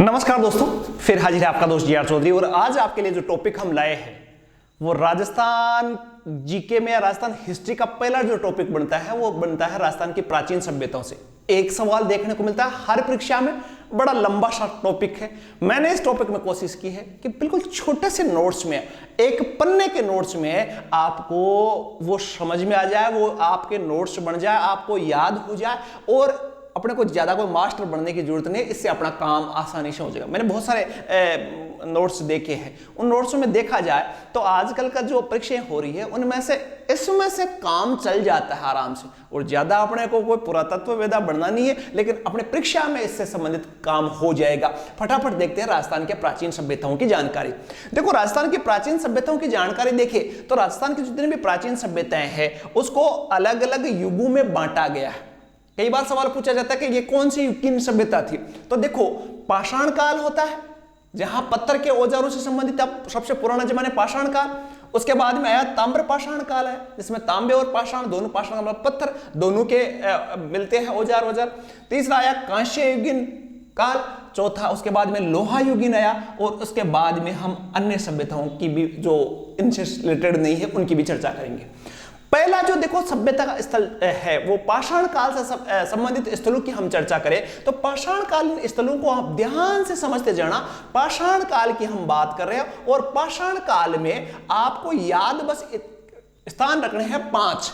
नमस्कार दोस्तों, फिर हाजिर है आपका दोस्त जी आर चौधरी। और आज आपके लिए जो टॉपिक हम लाए हैं वो राजस्थान जीके में या राजस्थान हिस्ट्री का पहला जो टॉपिक बनता है वो बनता है राजस्थान की प्राचीन सभ्यताओं से। एक सवाल देखने को मिलता है हर परीक्षा में, बड़ा लंबा सा टॉपिक है। मैंने इस टॉपिक में कोशिश की है कि बिल्कुल छोटे से नोट्स में, एक पन्ने के नोट्स में आपको वो समझ में आ जाए, वो आपके नोट्स बन जाए, आपको याद हो जाए और अपने को ज्यादा कोई मास्टर बनने की जरूरत नहीं, इससे अपना काम आसानी से हो जाएगा। मैंने बहुत सारे नोट्स देखे हैं, उन नोट्स में देखा जाए तो आजकल का जो परीक्षाएं हो रही है उनमें से इसमें से काम चल जाता है आराम से। और ज्यादा अपने को कोई पुरातत्व वेदा बनना नहीं है, लेकिन अपने परीक्षा में इससे संबंधित काम हो जाएगा। फटाफट देखते हैं राजस्थान के प्राचीन सभ्यताओं की जानकारी। देखो, राजस्थान की प्राचीन सभ्यताओं की जानकारी देखें तो राजस्थान की जितनी भी प्राचीन सभ्यताएं हैं उसको अलग अलग युगों में बांटा गया है। कई बार सवाल पूछा जाता है कि ये कौन सी किन सभ्यता थी। तो देखो, पाषाण काल होता है जहां पत्थर के औजारों से संबंधित अब सबसे पुराना जमाने पाषाण काल। उसके बाद में आया ताम्र पाषाण काल है, जिसमें तांबे और पाषाण दोनों, पाषाण का मतलब पत्थर, दोनों के मिलते हैं औजार। तीसरा आया कांस्य युगीन काल। चौथा उसके बाद में लोहा युगीन आया। और उसके बाद में हम अन्य सभ्यताओं की भी जो इनसे रिलेटेड नहीं है उनकी भी चर्चा करेंगे। पहला जो देखो सभ्यता का स्थल है वो पाषाण काल से संबंधित स्थलों की हम चर्चा करें तो पाषाण कालीन स्थलों को आप ध्यान से समझते जाना। पाषाण काल की हम बात कर रहे हैं और पाषाण काल में आपको याद बस स्थान रखने हैं 5।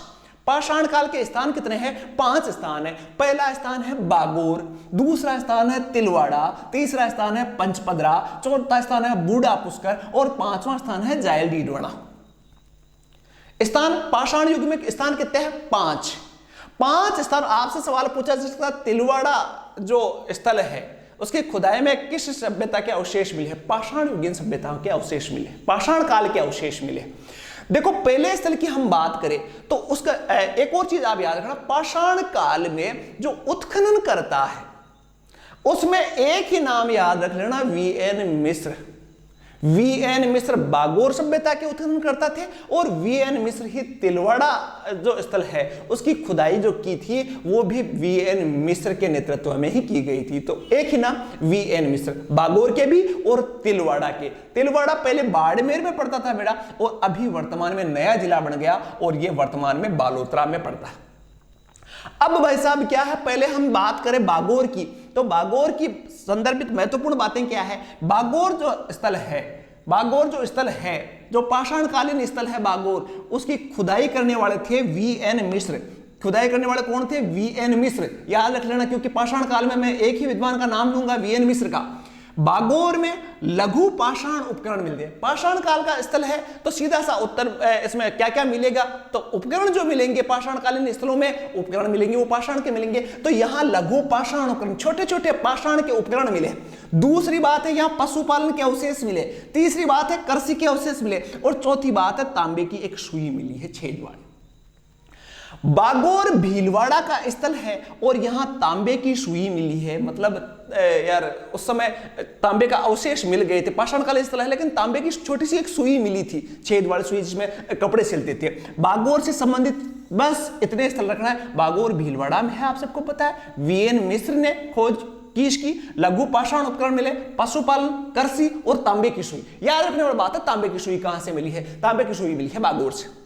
पाषाण काल के स्थान कितने हैं? 5 स्थान है। पहला स्थान है बागोर, दूसरा स्थान है तिलवाड़ा, तीसरा स्थान है पंचपदरा, चौथा स्थान है बूढ़ा पुष्कर और 5वां स्थान है जायल डीडवाना। स्थान पाषाण युग में स्थान कितने हैं? 5 स्थान। आपसे सवाल पूछा जा सकता है तिलवाड़ा जो स्थल है उसकी खुदाई में किस सभ्यता के अवशेष मिले हैं? पाषाण युगीन सभ्यताओं के अवशेष मिले, पाषाण काल के अवशेष मिले। देखो, पहले स्थल की हम बात करें तो उसका एक और चीज आप याद रखना, पाषाण काल में जो उत्खनन करता है उसमें एक ही नाम याद रख लेना, वीएन मिश्र। वीएन मिश्र बागोर सभ्यता के उत्खनन करता थे और वीएन मिश्र ही तिलवाड़ा जो स्थल है उसकी खुदाई जो की थी वो भी वीएन मिश्र के नेतृत्व में ही की गई थी। तो एक ही नाम वीएन मिश्र, बागोर के भी और तिलवाड़ा के। तिलवाड़ा पहले बाड़मेर में पड़ता था बेटा और अभी वर्तमान में नया जिला बन गया और ये वर्तमान में बालोतरा में पड़ता है। अब भाई साहब क्या है, पहले हम बात करें बागोर की तो बागोर की संदर्भित महत्वपूर्ण बातें क्या है? बागोर जो स्थल है, बागोर जो स्थल है, जो पाषाणकालीन स्थल है बागोर, उसकी खुदाई करने वाले थे वीएन मिश्र। खुदाई करने वाले कौन थे? वीएन मिश्र। याद रख लेना, क्योंकि पाषाण काल में मैं एक ही विद्वान का नाम लूंगा, वीएन मिश्र का। बागोर में लघु पाषाण उपकरण मिलते हैं। पाषाण काल का स्थल है तो सीधा सा उत्तर इसमें क्या क्या मिलेगा? तो उपकरण जो मिलेंगे पाषाण कालीन स्थलों में, उपकरण मिलेंगे वो पाषाण के मिलेंगे। तो यहां लघु पाषाण उपकरण, छोटे छोटे पाषाण के उपकरण मिले। दूसरी बात है यहां पशुपालन के अवशेष मिले। तीसरी बात है कृषि के अवशेष मिले और चौथी बात है तांबे की एक सुई मिली है, छेद वाली। बागोर भीलवाड़ा का स्थल है और यहां तांबे की सुई मिली है। मतलब यार उस समय तांबे का अवशेष मिल गए थे, पाषाण कालीन स्थल है लेकिन तांबे की छोटी सी एक सुई मिली थी, छेद वाली सुई जिसमें कपड़े सिलते थे। बागोर से संबंधित बस इतने स्थल रखना है। बागोर भीलवाड़ा में है, आप सबको पता है। वीएन मिश्र ने खोज की लघु पाषाण उपकरण मिले, पशुपालन, कृषि और तांबे की सुई। याद रखने वाली बात है, तांबे की सुई कहां से मिली है? तांबे की सुई मिली है बागोर से।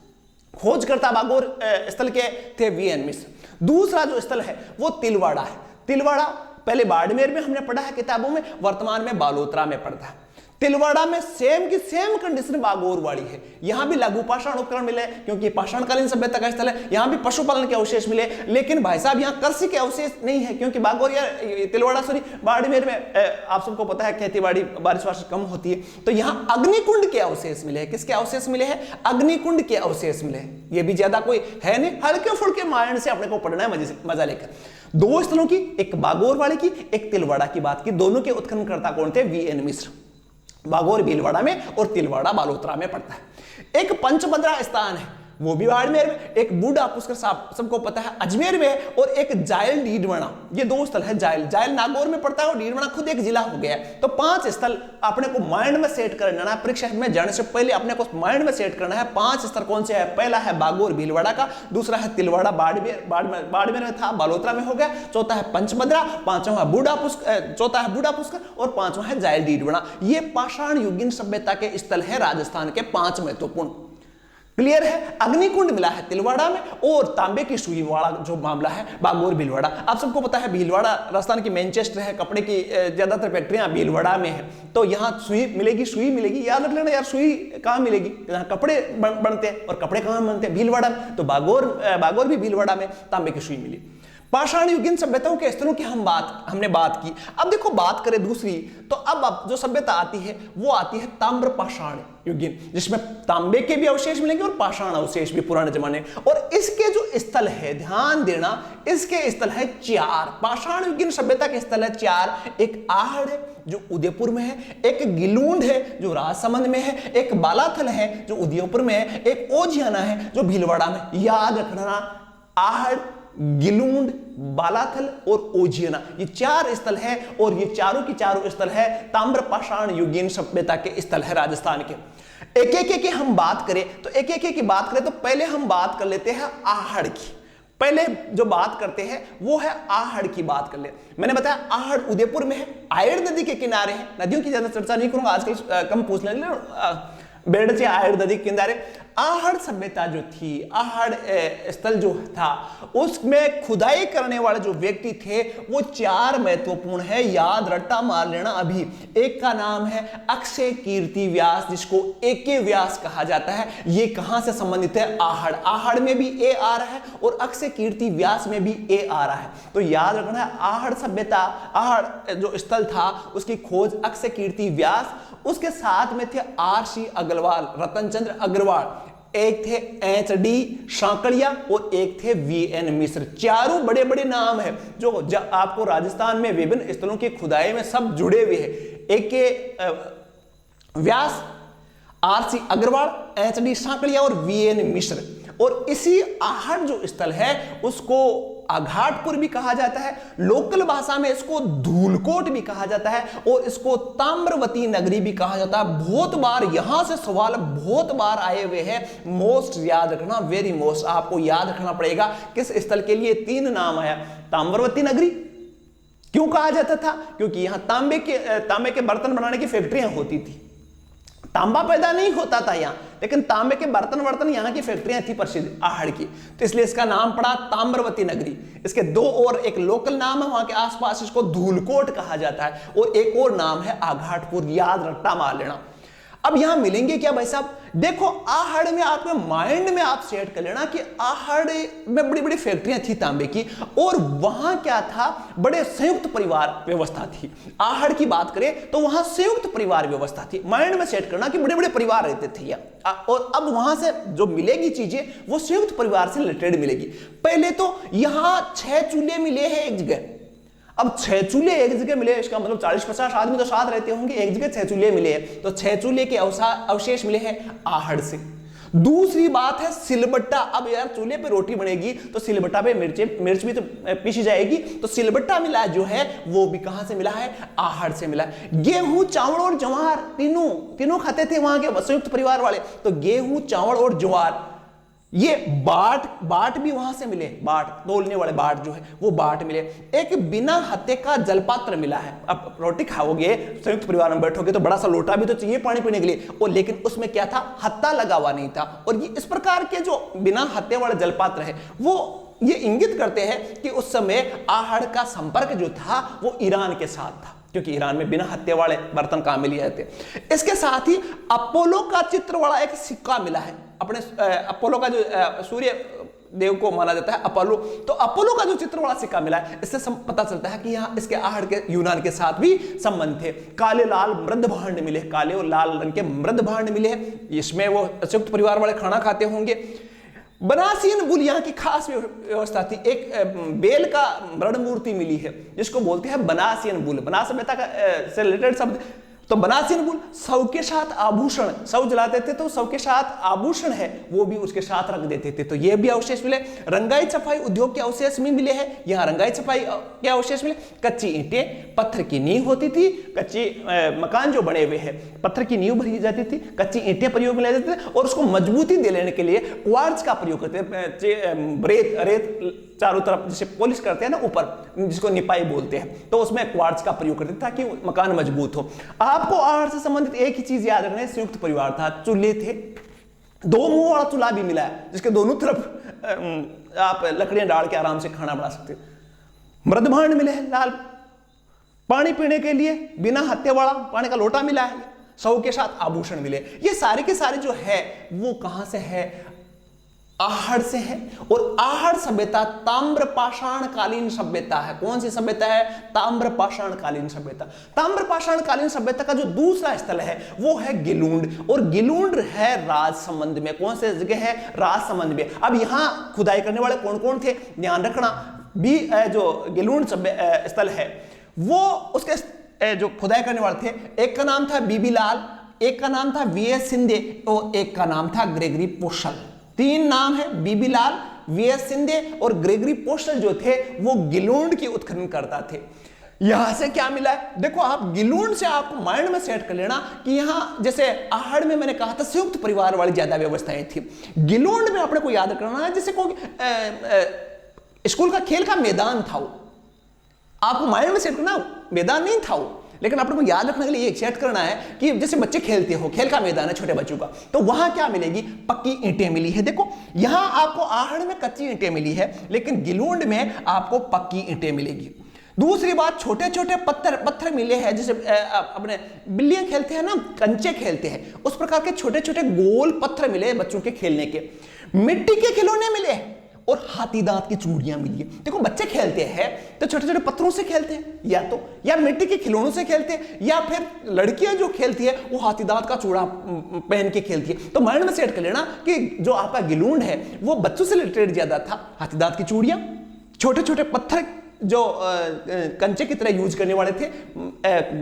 खोजकर्ता बागोर स्थल के थे वीएन मिश्र। दूसरा जो स्थल है वो तिलवाड़ा है। तिलवाड़ा पहले बाड़मेर में हमने पढ़ा है किताबों में, वर्तमान में बालोतरा में पड़ता है। तिलवाड़ा में सेम की सेम कंडीशन बागोर वाली है। यहां भी लघु पाषाण उपकरण मिले क्योंकि पाषाणकालीन सभ्यता का स्थल है। यहां भी पशुपालन के अवशेष मिले, लेकिन भाई साहब यहां कृषि के अवशेष नहीं है क्योंकि बागोर या तिलवाड़ा बाड़मेर में आप सबको पता है खेती बाड़ी बारिश वारिश कम होती है। तो यहां अग्निकुंड के अवशेष मिले हैं। किसके अवशेष मिले हैं? अग्निकुंड के अवशेष मिले हैं। ये भी ज्यादा कोई है नहीं, हल्के फुल्के माइंड से अपने को पढ़ना है मजा लेकर। 2 स्थलों की, एक बागोर वाले की, एक तिलवाड़ा की बात की। दोनों के उत्खननकर्ता कौन थे? वीएन मिश्र। बागोर भीलवाड़ा में और तिलवाड़ा बालोतरा में पड़ता है। एक पंचपदरा स्थान है, वो भी बाड़मेर में, एक बूढ़ा पुष्कर सबको पता है अजमेर में है, और एक जायल डीडवाना, ये दो स्थल है। जायल नागौर में पड़ता है और डीडवाना खुद एक जिला हो गया है। तो 5 स्थल अपने को माइंड में सेट कर लेना, परीक्षा में जाने से पहले अपने को माइंड में सेट करना है। 5 स्थल कौन से है? पहला है बागोर भीलवाड़ा का, दूसरा है तिलवाड़ा बाड़मेर में था, बालोतरा में हो गया, चौथा है पंचभद्रा, पांचवा है चौथा है बूढ़ा पुष्कर और पांचवा है जायल डीडवाना। ये पाषाण युगीन सभ्यता के स्थल है राजस्थान के 5 महत्वपूर्ण। क्लियर है? अग्निकुंड मिला है तिलवाड़ा में, और तांबे की सुई वाला जो मामला है बागोर भीलवाड़ा। आप सबको पता है भीलवाड़ा राजस्थान की मैनचेस्टर है, कपड़े की ज्यादातर फैक्ट्रियां भीलवाड़ा में है। तो यहाँ सुई मिलेगी, याद रख लेना यार, सुई कहाँ मिलेगी? यहाँ कपड़े बनते हैं, और कपड़े कहाँ बनते हैं? भीलवाड़ा में। तो बागोर भी भीलवाड़ा में तांबे की सुई मिली। पाषाण युगीन सभ्यताओं के स्थलों की हमने बात की। अब देखो बात करें दूसरी, तो अब जो सभ्यता आती है वो आती है ताम्र पाषाण युगीन, जिसमें तांबे के भी अवशेष मिलेंगे और पाषाण अवशेष भी पुराने जमाने। और इसके जो स्थल है, ध्यान देना, इसके स्थल है 4। पाषाण युगीन सभ्यता के स्थल है 4। एक आहड़ है जो उदयपुर में है, एक गिलूंड है जो राजसमंद में है, एक बालाथल है जो उदयपुर में है, एक ओजियाना है जो भीलवाड़ा में। याद रखना, आहड़, गिलूंड, बालाथल और ओजियाना, ये 4 स्थल है, और ये चारों की चारों स्थल है ताम्र पाषाण युगीन सभ्यता के स्थल है राजस्थान के। एक की हम बात करें तो तो पहले हम बात कर लेते हैं आहड़ की। पहले जो बात करते हैं वो है आहड़ की बात कर ले। मैंने बताया आहड़ उदयपुर में है, आयड़ नदी के किनारे है। नदियों की ज्यादा चर्चा नहीं करूंगा आजकल, कम पूछ लेंगे, बेड़चे आयड़ नदी के किनारे। आहड़ सभ्यता जो थी, आहड़ स्थल जो था, उसमें खुदाई करने वाले जो व्यक्ति थे वो 4 महत्वपूर्ण है। याद रट्टा मार लेना अभी। एक का नाम है अक्षय कीर्ति व्यास, जिसको एके व्यास कहा जाता है। ये कहां से संबंधित है? आहड़ में भी ए आ रहा है और अक्षय कीर्ति व्यास में भी ए आ रहा है। तो याद रखना है आहड़ सभ्यता, आहड़ जो स्थल था उसकी खोज अक्षय कीर्ति व्यास, उसके साथ में थे आर.सी. अग्रवाल, रतन चंद्र अग्रवाल, एक थे एच.डी. सांकड़िया और एक थे वी.एन. मिश्र। चारों बड़े बड़े नाम है जो आपको राजस्थान में विभिन्न स्थलों की खुदाई में सब जुड़े हुए हैं। एक के व्यास, आर.सी. अग्रवाल, एच.डी. सांकड़िया और वी.एन. मिश्र। और इसी आहड़ जो स्थल है उसको आघाटपुर भी कहा जाता है, लोकल भाषा में इसको धूलकोट भी कहा जाता है, और इसको ताम्रवती नगरी भी कहा जाता है। बहुत बार यहां से सवाल बहुत बार आए हुए हैं। मोस्ट याद रखना, वेरी मोस्ट आपको याद रखना पड़ेगा किस स्थल के लिए 3 नाम आया। ताम्रवती नगरी क्यों कहा जाता था? क्योंकि यहां तांबे के बर्तन बनाने की फैक्ट्रियां होती थी। तांबा पैदा नहीं होता था यहां, लेकिन तांबे के बर्तन यहां की फैक्ट्रियां थी प्रसिद्ध आहड़ की, तो इसलिए इसका नाम पड़ा ताम्रवती नगरी। इसके 2 और एक लोकल नाम है वहां के आसपास, इसको धूलकोट कहा जाता है, और एक और नाम है आघाटपुर। याद रट्टा मार लेना। अब यहां मिलेंगे क्या भाई साहब? देखो आहड़ में आपके माइंड में आप सेट कर लेना कि आहड़ में बड़ी बड़ी फैक्ट्रियां थी तांबे की, और वहां क्या था? बड़े संयुक्त परिवार व्यवस्था थी। आहड़ की बात करें तो वहां संयुक्त परिवार व्यवस्था थी। माइंड में सेट करना कि बड़े बड़े परिवार रहते थे और अब वहां से जो मिलेगी चीजें वो संयुक्त परिवार से रिलेटेड मिलेगी। पहले तो यहां 6 चूल्हे मिले हैं एक जगह। अब 6 चूल्हे एक जगह मिले, इसका मतलब 40-50 आदमी तो साथ रहते होंगे, एक जगह 6 चूल्हे मिले हैं, तो 6 चूल्हे के अवशेष मिले हैं आहड़ से। दूसरी बात है सिलबट्टा। अब यार चूल्हे पे रोटी बनेगी तो सिलबट्टा पे मिर्च भी तो पीसी जाएगी, तो सिलबट्टा मिला जो है वो भी कहां से मिला है? आहड़ से मिला। गेहूं, चावल और ज्वार तीनों खाते थे वहां के संयुक्त परिवार वाले, तो गेहूं, चावल और ज्वार। ये बाट भी वहां से मिले, बाट तोलने वाले बाट जो है वो बाट मिले। एक बिना हत्थे का जलपात्र मिला है। अब रोटी खाओगे, संयुक्त परिवार में बैठोगे तो बड़ा सा लोटा भी तो चाहिए पानी पीने के लिए, और लेकिन उसमें क्या था? हत्था लगा हुआ नहीं था। और ये इस प्रकार के जो बिना हत्थे वाले जलपात्र है वो ये इंगित करते हैं कि उस समय आहड़ का संपर्क जो था वो ईरान के साथ था, क्योंकि ईरान में बिना हत्थे वाले बर्तन कहां मिल जाते। इसके साथ ही अपोलो का चित्र वाला एक सिक्का मिला है। अपने अपोलो का जो सूर्य देव को माना जाता है अपोलो, तो अपोलो का जो चित्र वाला सिक्का मिला है, इससे पता चलता है कि यहाँ इसके आहड़ के यूनान के साथ भी संबंध थे। काले लाल मृद भांड मिले, काले और लाल रंग के मृद भांड मिले हैं, इसमें वो संयुक्त परिवार वाले खाना खाते होंगे। बनासियन बुल यहाँ की खास व्यवस्था थी। एक बेल का मृण मूर्ति मिली है जिसको बोलते हैं बनासियन बुल। बना सभ्यता का से रिलेटेड शब्द तो बनासीन गुल, शव के साथ आभूषण, शव जलाते थे तो शव के साथ आभूषण है वो भी उसके साथ रख देते थे, तो ये भी अवशेष मिले। रंगाई छपाई उद्योग के अवशेष भी मिले हैं, यहाँ रंगाई छपाई के अवशेष मिले। कच्ची ईंटें, पत्थर की नींव होती थी, कच्ची मकान जो बने हुए हैं पत्थर की नींव भरी जाती थी, कच्ची ईंटें प्रयोग में ले जाते थे और उसको मजबूती दे लेने के लिए क्वार्ट्ज का प्रयोग करते थे। रेत चारों तरफ जैसे पॉलिश करते हैं ना ऊपर, जिसको निपाई बोलते हैं, तो उसमें क्वार्ट्ज का प्रयोग करते थे ताकि मकान मजबूत हो। आपको आहार से संबंधित एक ही चीज याद रखना है, संयुक्त परिवार था, चूल्हे थे, 2 मुंह वाला चूल्हा भी मिला है जिसके दोनों तरफ आप लकड़ियां डाल के आराम से खाना बना सकते। मृदभांड मिले हैं लाल, पानी पीने के लिए बिना हत्थे वाला पानी का लोटा मिला है, शव के साथ आभूषण मिले। ये सारे के सारे जो है वो कहां से है, आहड़ से है। और आहड़ सभ्यता ताम्र पाषाण कालीन सभ्यता है। कौन सी सभ्यता है? ताम्र पाषाण कालीन सभ्यता। ताम्र पाषाण कालीन सभ्यता का जो दूसरा स्थल है वो है गिलुंड, और गिलुंड है राजसमंद में। कौन से जगह है? राजसमंद में। अब यहां खुदाई करने वाले कौन कौन थे ध्यान रखना, भी जो गिलुंड स्थल है वो उसके जो खुदाई करने वाले थे, एक का नाम था बीबी लाल, एक का नाम था वीएस सिंधे और एक का नाम था ग्रेगरी पोस्टल। 3 नाम है, बीबी लाल, वीएस सिंधे और ग्रेगरी पोस्टल जो थे वो गिलुंड की उत्खनन करता थे। यहां से क्या मिला है देखो, आप गिलुंड से आपको माइंड में सेट कर लेना कि यहां जैसे आहड़ में मैंने कहा था संयुक्त परिवार वाली ज्यादा व्यवस्थाएं थी, गिलुंड में अपने को याद करना है जैसे कोई स्कूल का खेल का मैदान था, वो आपको माइंड में सेट करना, मैदान नहीं था वो, लेकिन आपको को याद रखने के लिए सेट करना है कि जैसे बच्चे खेलते हो, खेल का मैदान है छोटे बच्चों का, तो वहां क्या मिलेगी? पक्की ईंटें मिली है। देखो यहां आपको आहड़ में कच्ची ईंटें मिली है, लेकिन गिलुंड में आपको पक्की ईंटें मिलेगी। दूसरी बात, छोटे छोटे पत्थर मिले हैं, जैसे अपने बिल्लियां खेलते हैं ना, कंचे खेलते हैं, उस प्रकार के छोटे छोटे गोल पत्थर मिले बच्चों के खेलने के। मिट्टी के खिलौने मिले और हाथी दांत की चूड़ियां मिली है। देखो बच्चे खेलते हैं तो छोटे छोटे पत्थरों से खेलते हैं, या मिट्टी के खिलौनों से खेलते हैं, या फिर लड़कियां जो खेलती है वो हाथी दांत का चूड़ा पहन के खेलती है। तो माइंड में सेट कर लेना कि जो आपका गिलुंड है वो बच्चों से रिलेटेड ज्यादा था। हाथी दांत की चूड़ियां, छोटे छोटे पत्थर जो कंचे की तरह यूज करने वाले थे,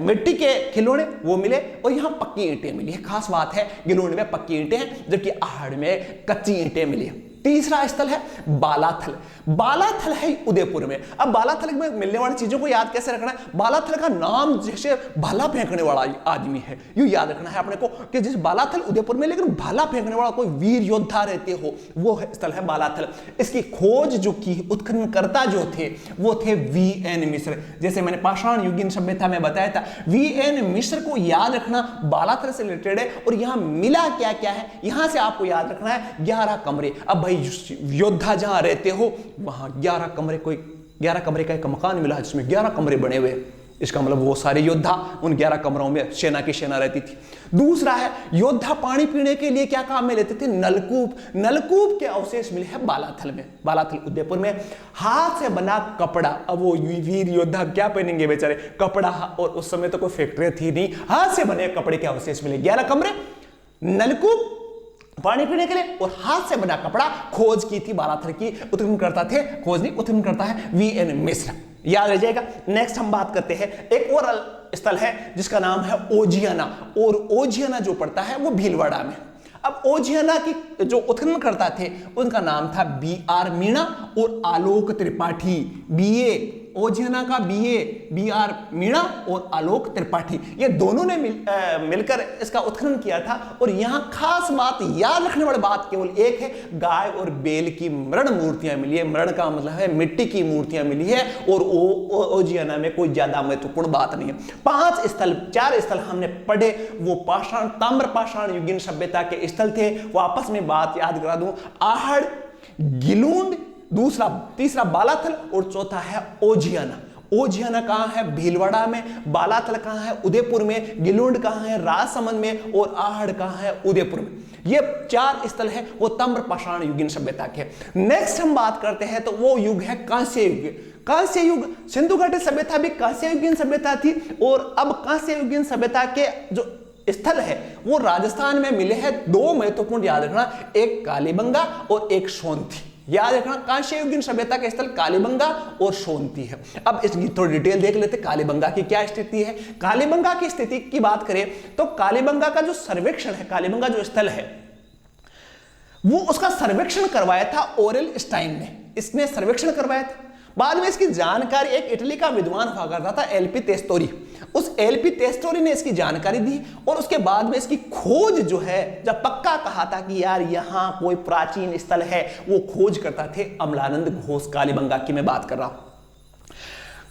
मिट्टी के खिलौने वो मिले, और यहां पक्की ईंटें मिली है। खास बात है गिलुंड में पक्की ईंटें हैं जबकि आहड़ में कच्ची ईंटें मिली है। तीसरा स्थल है बालाथल। बालाथल है उदयपुर में। अब बालाथल में मिलने वाली चीजों को याद कैसे रखना है? बालाथल का नाम जैसे भाला फेंकने वाला आदमी है, यूं याद रखना है अपने को कि जैसे बालाथल उदयपुर में, लेकिन भाला फेंकने वाला कोई वीर योद्धा रहते हो, वो स्थल है बालाथल। इसकी खोज जो की उत्खननकर्ता जो थे वो थे वीएन मिश्र। जैसे मैंने पाषाण युगीन सभ्यता में बताया था, वीएन मिश्र को याद रखना, बालाथल से रिलेटेड है। और यहां मिला क्या क्या है, यहां से आपको याद रखना है 11 कमरे। अब योद्धा जहां रहते हो वहां 11 कमरे, कोई 11 कमरे का एक मकान मिला है जिसमें 11 कमरे बने हुए। इसका मतलब वो सारे योद्धा उन 11 कमरों में सेना की सेना रहती थी। दूसरा है योद्धा पानी पीने के लिए क्या काम में लेते थे? नलकूप। नलकूप के अवशेष मिले हैं बालाथल में, बालाथल उदयपुर में। हाथ से बना कपड़ा, अब वो वीर योद्धा क्या पहनेंगे बेचारे कपड़ा, और उस समय तो कोई फैक्ट्री थी नहीं, हाथ से बने कपड़े के अवशेष मिले। 11 कमरे, नलकूप पानी पीने के लिए, और हाथ से बना कपड़ा। खोज की थी बालाथल की, उत्खनन करता थे, खोज नहीं उत्खनन करता है वीएन मिश्र, याद रह जाएगा। नेक्स्ट हम बात करते हैं, एक और स्थल है जिसका नाम है ओजियाना, और ओजियाना जो पड़ता है वो भीलवाड़ा में। अब ओजियाना की जो उत्खनन करता थे उनका नाम था बीआर मीणा और आलोक त्रिपाठी। बीए ओजियाना का बीआर मीणा और आलोक त्रिपाठी, ये दोनों ने मिलकर इसका उत्खनन किया था। और यहां खास बात याद रखने वाली बात केवल एक है, गाय और बैल की मृण मूर्तियां मिली है। मृण का मतलब है मिट्टी की मूर्तियां मिली है, और ओजियाना में कोई ज्यादा महत्वपूर्ण बात नहीं है। 4 स्थल हमने पढ़े, वो पाषाण ताम्र पाषाण युगीन सभ्यता के स्थल थे। वापस में बात याद करा दूं, आहड़, गिलुंड, तीसरा बालाथल और चौथा है ओजियाना। ओजियाना कहां है? भीलवाड़ा में। बालाथल कहां है? उदयपुर में। गिलुंड कहां है? राजसमंद में। और आहड़ कहां है? उदयपुर में। ये 4 स्थल है वो ताम्र पाषाण युगीन सभ्यता के। नेक्स्ट हम बात करते हैं तो वो युग है कांस्य युग। कांस्य युग, सिंधु घाटी सभ्यता भी कांस्य युगीन सभ्यता थी, और अब कांस्य युगीन सभ्यता के जो स्थल है वो राजस्थान में मिले हैं। 2 महत्वपूर्ण याद रखना, एक कालीबंगा और एक सोनथी, याद रखना, कांस्य युगीन सभ्यता के स्थल कालीबंगा और सोनती है। अब इसकी थोड़ी डिटेल देख लेते, कालीबंगा की क्या स्थिति है। कालीबंगा की स्थिति की बात करें तो कालीबंगा का जो सर्वेक्षण है, कालीबंगा जो स्थल है वो उसका सर्वेक्षण करवाया था ओरेल स्टाइन ने, इसने सर्वेक्षण करवाया था। बाद में इसकी जानकारी एक इटली का विद्वान हुआ करता था एलपी तेस्तोरी, उस एलपी तेस्तोरी ने इसकी जानकारी दी और उसके बाद में इसकी खोज जो है, जब पक्का कहा था कि यार यहां कोई प्राचीन स्थल है, वो खोज करता थे अमलानंद घोष, कालीबंगा की मैं बात कर रहा हूं,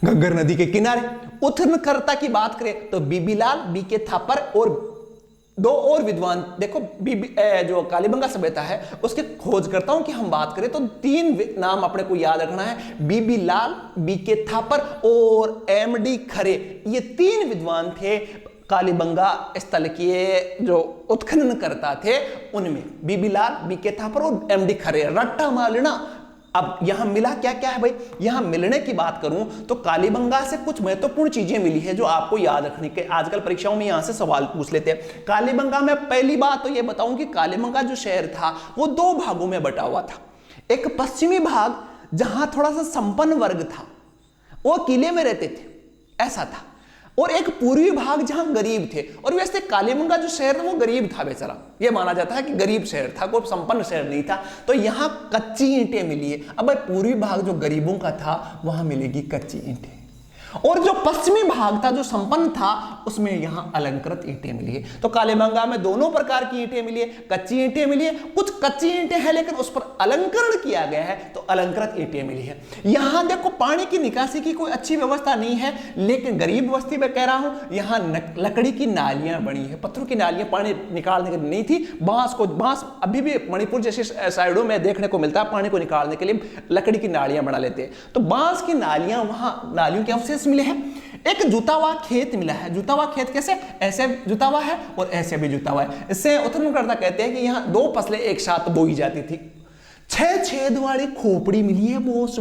घग्गर नदी के किनारे। उत्खननकर्ता की बात करें तो बीबीलाल, बीके थापर और दो और विद्वान। देखो जो कालीबंगा सभ्यता है उसके खोजकर्ताओं की हम बात करें तो 3 नाम अपने को याद रखना है, बीबीलाल, बीके थापर और एमडी खरे। ये 3 विद्वान थे कालीबंगा स्थल के जो उत्खनन करता थे उनमें, बीबीलाल, बीके थापर और एमडी खरे। रट्टा मार लेना। अब यहां मिला क्या क्या है भाई, यहां मिलने की बात करूं तो कालीबंगा से कुछ महत्वपूर्ण चीजें मिली है जो आपको याद रखने के, आजकल परीक्षाओं में यहां से सवाल पूछ लेते हैं। कालीबंगा में पहली बात तो यह बताऊं कि कालीबंगा जो शहर था वो 2 भागों में बटा हुआ था। एक पश्चिमी भाग जहां थोड़ा सा संपन्न वर्ग था, वो किले में रहते थे, ऐसा था, और एक पूर्वी भाग जहां गरीब थे। और वैसे कालीबंगा जो शहर था वो गरीब था बेचारा, ये माना जाता है कि गरीब शहर था, कोई संपन्न शहर नहीं था। तो यहां कच्ची ईंटें मिली है। अब भाई पूर्वी भाग जो गरीबों का था वहां मिलेगी कच्ची ईंटें, और जो पश्चिमी भाग था जो संपन्न था उसमें यहां अलंकृत ईंटें मिली है। तो कालीबंगा में दोनों प्रकार की ईंटें मिली है, कच्ची ईंटें मिली है, कुछ कच्ची ईंटें हैं लेकिन उस पर अलंकरण किया गया है तो अलंकृत ईंटें मिली है। यहां देखो पानी की निकासी की कोई अच्छी व्यवस्था नहीं है, लेकिन गरीब बस्ती में कह रहा हूं यहां लकड़ी की नालियां बनी है, पत्थरों की नालियां पानी निकालने के लिए नहीं थी। बांस अभी भी मणिपुर जैसे साइडों में देखने को मिलता है, पानी को निकालने के लिए लकड़ी की नालियां बना लेते हैं। तो बांस की नालियां, वहां नालियों के अवशेष मिले हैं। एक जुता हुआ खेत मिला है। जुता हुआ खेत कैसे, ऐसे जुता हुआ है और ऐसे भी जुता हुआ है। इससे उत्खननकर्ता कहते हैं कि यहां 2 फसलें एक साथ बोई जाती थी। 6 छेद वाली खोपड़ी मिली है, बहुत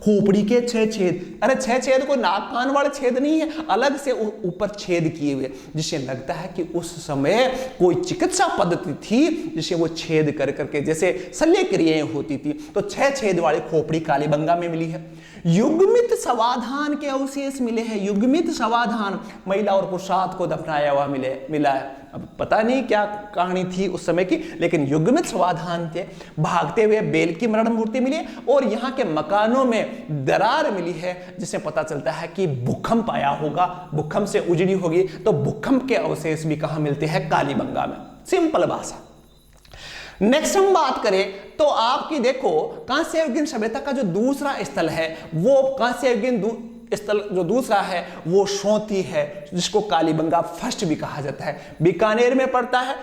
खोपड़ी के 6 छेद। अरे 6 छेद कोई नाक कान वाले छेद नहीं है, अलग से ऊपर छेद किए हुए, जिससे लगता है कि उस समय कोई चिकित्सा पद्धति थी जिसे वो छेद कर करके जैसे शल्य क्रियाएं होती थी। तो 6 छेद वाली खोपड़ी कालीबंगा में मिली है। युग्मित समाधान के अवशेष मिले हैं। युग्मित समाधान, महिला और पुरुषार्थ को दफनाया हुआ मिला है। अब पता नहीं क्या कहानी थी उस समय की, लेकिन युग्मित समाधान थे। भागते हुए बेल की मरण मूर्ति मिली और यहाँ के मकानों में दरार मिली है, जिससे पता चलता है कि भूकंप आया होगा, भूकंप से उजड़ी होगी। तो भूकंप के अवशेष भी कहाँ मिलते हैं, कालीबंगा में। सिंपल भाषा। नेक्स्ट हम बात करें तो आपकी देखो कांस्य युगीन सभ्यता का जो दूसरा स्थल है, वो कांस्य युगीन स्थल जो दूसरा है वो सोंती है, जिसको कालीबंगा फर्स्ट भी कहा जाता है। बीकानेर में पड़ता है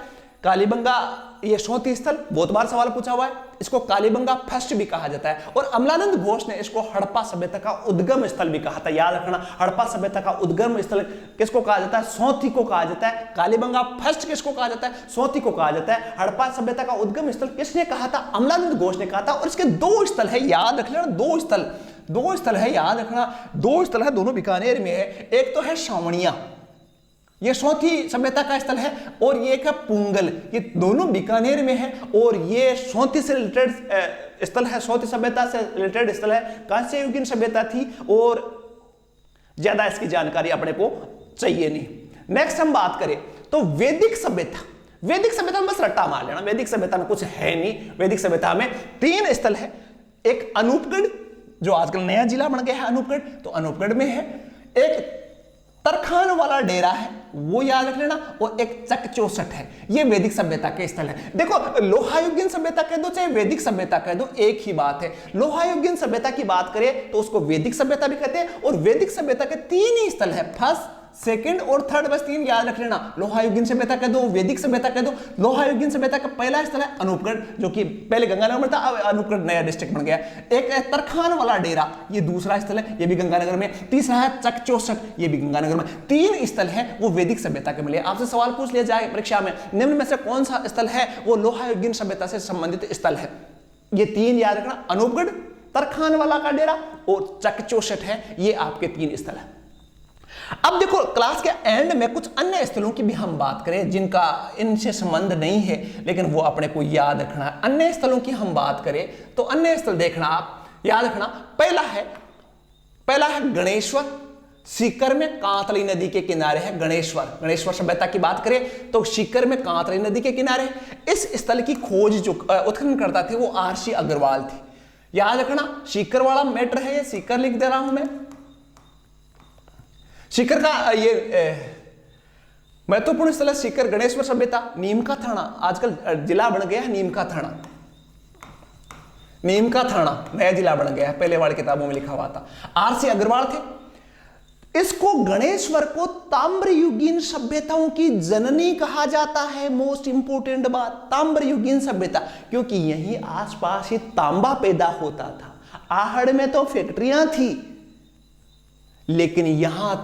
कालीबंगा, ये सोंती स्थल बहुत बार सवाल पूछा हुआ है। इसको कालीबंगा फर्स्ट भी कहा जाता है। और अमलानंद घोष ने इसको हड़प्पा सभ्यता का उद्गम स्थल भी कहा था। याद रखना, हड़प्पा सभ्यता का उद्गम स्थल किसको कहा जाता है, सोंती को कहा जाता है। कालीबंगा फर्स्ट किसको कहा जाता है, सोंती को कहा जाता है। हड़प्पा सभ्यता का उद्गम स्थल किसने कहा था, अमलानंद घोष ने कहा था। और इसके 2 स्थल है, याद रख लेना, 2 स्थल है, याद रखना, 2 स्थल है, दोनों बीकानेर में है। एक तो है सावणिया, ये सोंती सभ्यता का स्थल है, और ये एक है पुंगल, ये दोनों बीकानेर में है। और ये सोंती से रिलेटेड स्थल है, सोंती सभ्यता से रिलेटेड स्थल है। कांस्य युगीन सभ्यता थी और ज्यादा इसकी जानकारी अपने को चाहिए नहीं। नेक्स्ट हम बात करें तो वैदिक सभ्यता। वैदिक सभ्यता में बस रट्टा मार लेना, वैदिक सभ्यता में कुछ है नहीं। वैदिक सभ्यता में 3 स्थल है। एक अनूपगढ़ जो आजकल नया जिला बन गया है अनूपगढ़, तो अनूपगढ़ में है। एक तरखान वाला डेरा है, वो याद रख लेना। और एक चक-64 है, ये वैदिक सभ्यता के स्थल है। देखो लोहायुगीन सभ्यता कह दो चाहे वैदिक सभ्यता कह दो, एक ही बात है। लोहायुगीन सभ्यता की बात करें तो उसको वैदिक सभ्यता भी कहते हैं। और वैदिक सभ्यता के 3 ही स्थल है, फर्स्ट, सेकंड और थर्ड, बस 3 याद रख लेना। लोहायुगीन सभ्यता कह दो, वैदिक सभ्यता कह दो। लोहायुगीन सभ्यता का पहला स्थल है अनूपगढ़, जो कि पहले गंगानगर में था, अब अनूपगढ़ नया डिस्ट्रिक्ट बन गया। एक है तरखान वाला डेरा, ये दूसरा स्थल है, ये भी गंगानगर में। तीसरा है चक-64, ये भी गंगानगर में। 3 स्थल है वो वैदिक सभ्यता के मिले। आपसे सवाल पूछ लिया जाए परीक्षा में, निम्न में से कौन सा स्थल है वो लोहायुगीन सभ्यता से संबंधित स्थल है। ये 3 याद रखना, अनूपगढ़, तरखान वाला का डेरा और चक-64 है, ये आपके 3 स्थल है। अब देखो क्लास के एंड में कुछ अन्य स्थलों की भी हम बात करें जिनका इनसे संबंध नहीं है, लेकिन वो अपने को याद रखना है। अन्य स्थलों की हम बात करें तो अन्य स्थल देखना, आप याद रखना। पहला है गणेश्वर, सीकर में कांतली नदी के किनारे है गणेश्वर सभ्यता की बात करें तो सीकर में कांतली नदी के किनारे। इस स्थल की खोज जो उत्खनन करता थे वो आरसी अग्रवाल थे। याद रखना, सीकर वाला मैटर है, ये सीकर लिख दे रहा हूं मैं। सीकर का ये महत्वपूर्ण स्थल है सीकर गणेश्वर सभ्यता। नीम का थाना आजकल जिला बन गया है, नीम का थाना नया जिला बन गया है, पहले वाली किताबों में लिखा हुआ था। आरसी अग्रवाल थे। इसको गणेश्वर को ताम्रयुगीन सभ्यताओं की जननी कहा जाता है। मोस्ट इंपोर्टेंट बात, ताम्रयुगीन सभ्यता, क्योंकि यहीं आसपास ही तांबा पैदा होता था। आहड़ में तो फैक्ट्रियां थी, लेकिन यहां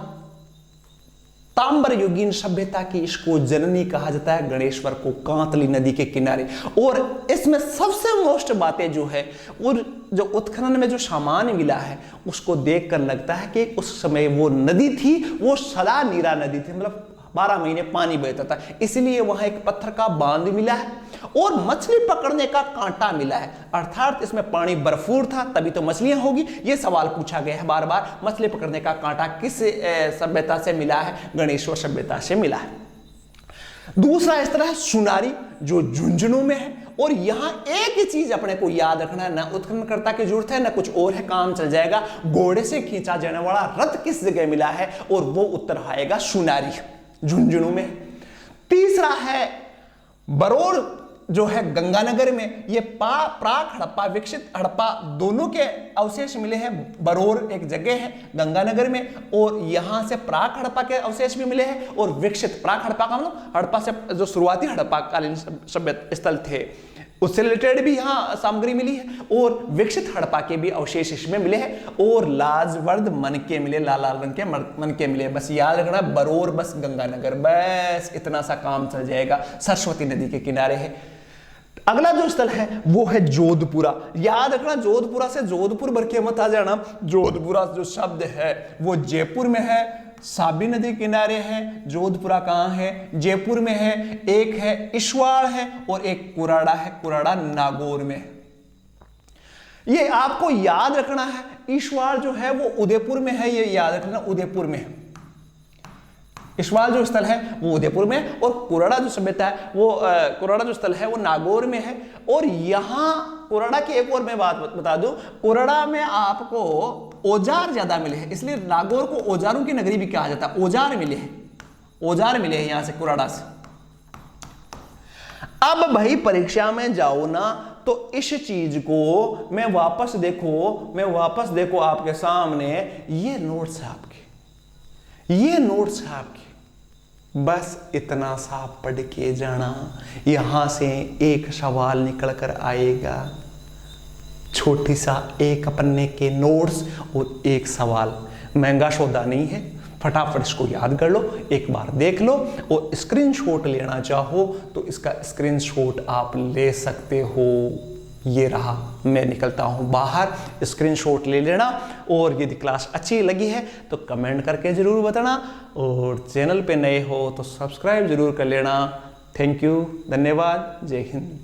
ताम्रयुगीन सभ्यता की इसको जननी कहा जाता है, गणेश्वर को, कांतली नदी के किनारे। और इसमें सबसे मोस्ट बातें जो है, और जो उत्खनन में जो सामान मिला है उसको देखकर लगता है कि उस समय वो नदी थी, वो सदा नीरा नदी थी, मतलब 12 महीने पानी बहता था। इसलिए वहां एक पत्थर का बांध मिला है और मछली पकड़ने का कांटा मिला है, अर्थात इसमें पानी भरपूर था तभी तो मछलियां होगी। यह सवाल पूछा गया है बार बार, मछली पकड़ने का कांटा किस सभ्यता से मिला है? गणेश्वर सभ्यता से मिला है। दूसरा स्थल है सुनारी, जो झुंझुनू में है। और यहां एक ही चीज अपने को याद रखना है, ना उत्खननकर्ता की जरूरत है ना कुछ और है, काम चल जाएगा। घोड़े से खींचा जाने वाला रथ किस जगह मिला है? और वो उत्तर आएगा सुनारी, झुंझुनू में। तीसरा है बरौर, जो है गंगानगर में। ये प्राक हड़प्पा, विकसित हड़प्पा दोनों के अवशेष मिले हैं। बरौर एक जगह है गंगानगर में, और यहां से प्राक हड़प्पा के अवशेष भी मिले हैं। और विकसित, प्राक हड़प्पा का मतलब हड़प्पा से जो शुरुआती हड़प्पा कालीन सभ्य स्थल थे उससे रिलेटेड भी यहां सामग्री मिली है। और विकसित हड़प्पा के भी अवशेष इसमें मिले हैं। और लाजवर्द मनके मिले, लाल लाल रंग के मनके मिले। बस याद रखना, बरौर बस गंगानगर, बस इतना सा काम चल जाएगा। सरस्वती नदी के किनारे है। अगला जो स्थल है वो है जोधपुरा। याद रखना, जोधपुरा से जोधपुर भर के मत आ जाना। जोधपुरा जो शब्द है वो जयपुर में है, साबी नदी किनारे है। जोधपुरा कहां है? जयपुर में है। एक है इश्वाड़ है और एक कुराड़ा है, कुराड़ा नागौर में। ये आपको याद रखना है। इश्वाड़ जो है वो उदयपुर में है, ये याद रखना, उदयपुर में है। इश्वाड़ जो स्थल है वो उदयपुर में, और कुराड़ा जो सभ्यता है वो कुराड़ा जो स्थल है वो नागौर में है। और यहां कुराड़ा की एक और मैं बात बता दूं, कुराड़ा में आपको औजार ज्यादा मिले हैं, इसलिए नागौर को औजारों की नगरी भी कहा जाता है। औजार मिले हैं यहां से, कुराड़ा से। अब भाई परीक्षा में जाओ ना तो इस चीज को मैं वापस देखो आपके सामने, ये नोट्स है आपके, बस इतना सा पढ़ के जाना। यहां से एक सवाल निकल कर आएगा, छोटी सा एक पन्ने के नोट्स और एक सवाल। महंगा सौदा नहीं है, फटाफट इसको याद कर लो, एक बार देख लो। और स्क्रीनशॉट लेना चाहो तो इसका स्क्रीनशॉट आप ले सकते हो। ये रहा, मैं निकलता हूं बाहर, स्क्रीनशॉट ले लेना। और यदि क्लास अच्छी लगी है तो कमेंट करके जरूर बताना, और चैनल पे नए हो तो सब्सक्राइब जरूर कर लेना। थैंक यू, धन्यवाद, जय हिंद।